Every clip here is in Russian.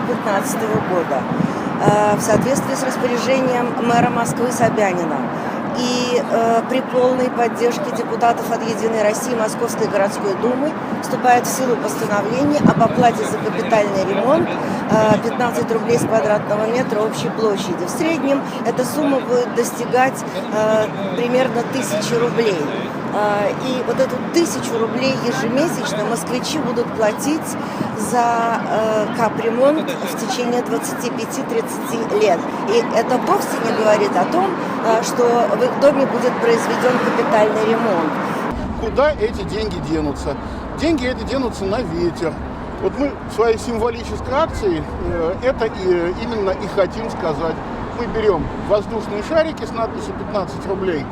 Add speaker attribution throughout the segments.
Speaker 1: 2015 года в соответствии с распоряжением мэра Москвы Собянина и при полной поддержке депутатов от «Единой России» Московской городской думы вступает в силу постановление об оплате за капитальный ремонт 15 рублей с квадратного метра общей площади. В среднем эта сумма будет достигать примерно 1000 рублей. И вот эту 1000 рублей ежемесячно москвичи будут платить за капремонт в течение 25-30 лет. И это вовсе не говорит о том, что в их доме будет произведен капитальный ремонт.
Speaker 2: Куда эти деньги денутся? Деньги эти денутся на ветер. Вот мы в своей символической акции это именно и хотим сказать. Мы берем воздушные шарики с надписью 15 рублей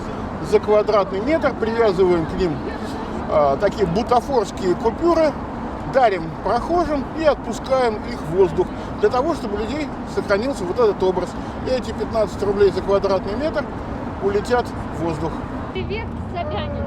Speaker 2: за квадратный метр, привязываем к ним такие бутафорские купюры, дарим прохожим и отпускаем их в воздух, для того, чтобы у людей сохранился вот этот образ. И эти 15 рублей за квадратный метр улетят в воздух.
Speaker 3: Привет Собянину.